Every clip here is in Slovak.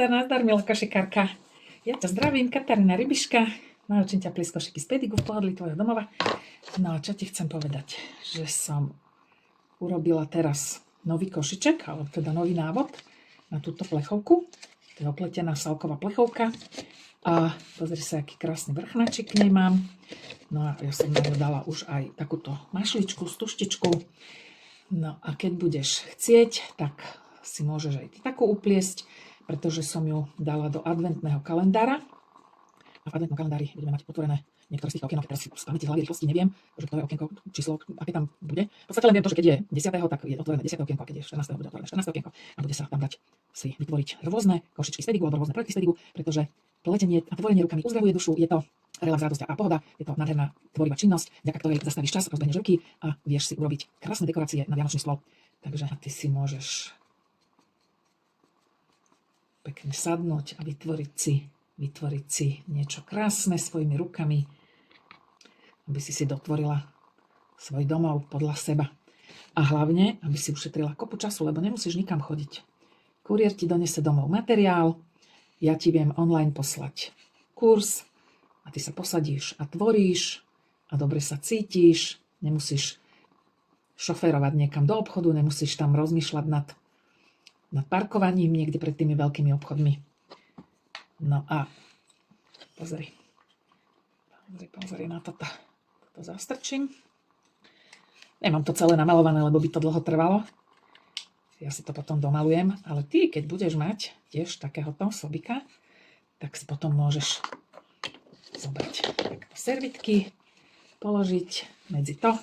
nazdar, milá košikárka. Ja ťa zdravím, Katarína Rybiška. Naučím ťa pliesť košiky z Pedigu v pohodlí tvojho domova. No a čo ti chcem povedať? Že som urobila teraz nový košiček, alebo teda nový návod na túto plechovku. To je opletená salková plechovka. A pozri sa, aký krásny vrchnačik k nej mám. No a ja som na ňu dala už aj takúto mašličku, stuštičku. No a keď budeš chcieť, tak si môžeš aj ty takú upliesť, pretože som ju dala do adventného kalendára. A v adventnom kalendári budeme mať potvorené niektoré z tých okienok, teraz si z pamäti hlavy rýchlosti neviem, že ktoré okienko, číslo, aké tam bude. V podstate len viem to, že keď je 10., tak je otvorené 10. okienko, a keď je 14., bude otvorené 14. okienko a bude sa tam dať si vytvoriť rôzne košičky z Pedigu alebo rôzne projekty z Pedigu, pretože pletenie a tvorenie rukami uzdravuje dušu, je to relax, radosť a pohoda, je to nádherná tvorivá činnosť, vďaka ktorej zastavíš čas, rozbehneš ruky a vieš si urobiť krásne dekorácie na vianočný stôl. Takže ty si môžeš pekne sadnúť a vytvoriť si niečo krásne svojimi rukami, aby si dotvorila svoj domov podľa seba. A hlavne, aby si ušetrila kopu času, lebo nemusíš nikam chodiť. Kuriér ti donese domov materiál, ja ti viem online poslať kurz a ty sa posadíš a tvoríš a dobre sa cítiš, nemusíš šoférovať niekam do obchodu, nemusíš tam rozmýšľať nad parkovaním niekde pred tými veľkými obchodmi. No a pozri na toto. Toto zastrčím. Nemám to celé namalované, lebo by to dlho trvalo. Ja si to potom domalujem, ale ty, keď budeš mať tiež takéhoto sobika, tak si potom môžeš zobrať takto servitky, položiť medzi to,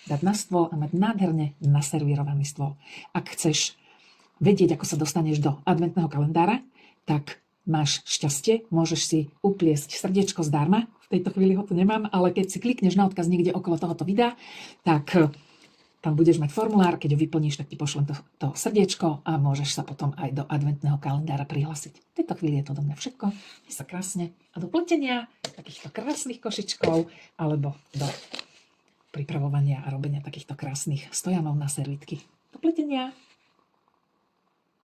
dať na stôl a mať nádherne naservírovaný stôl. Ak chceš vedieť, ako sa dostaneš do adventného kalendára, tak máš šťastie, môžeš si upliesť srdiečko zdarma. V tejto chvíli ho tu nemám, ale keď si klikneš na odkaz niekde okolo tohoto videa, tak tam budeš mať formulár, keď ho vyplníš, tak ti pošlem to srdiečko a môžeš sa potom aj do adventného kalendára prihlásiť. V tejto chvíli je to do mňa všetko. Je sa krásne a do pletenia takýchto krásnych košičkov alebo do pripravovania a robenia takýchto krásnych stojanov na servitky. Do pletenia.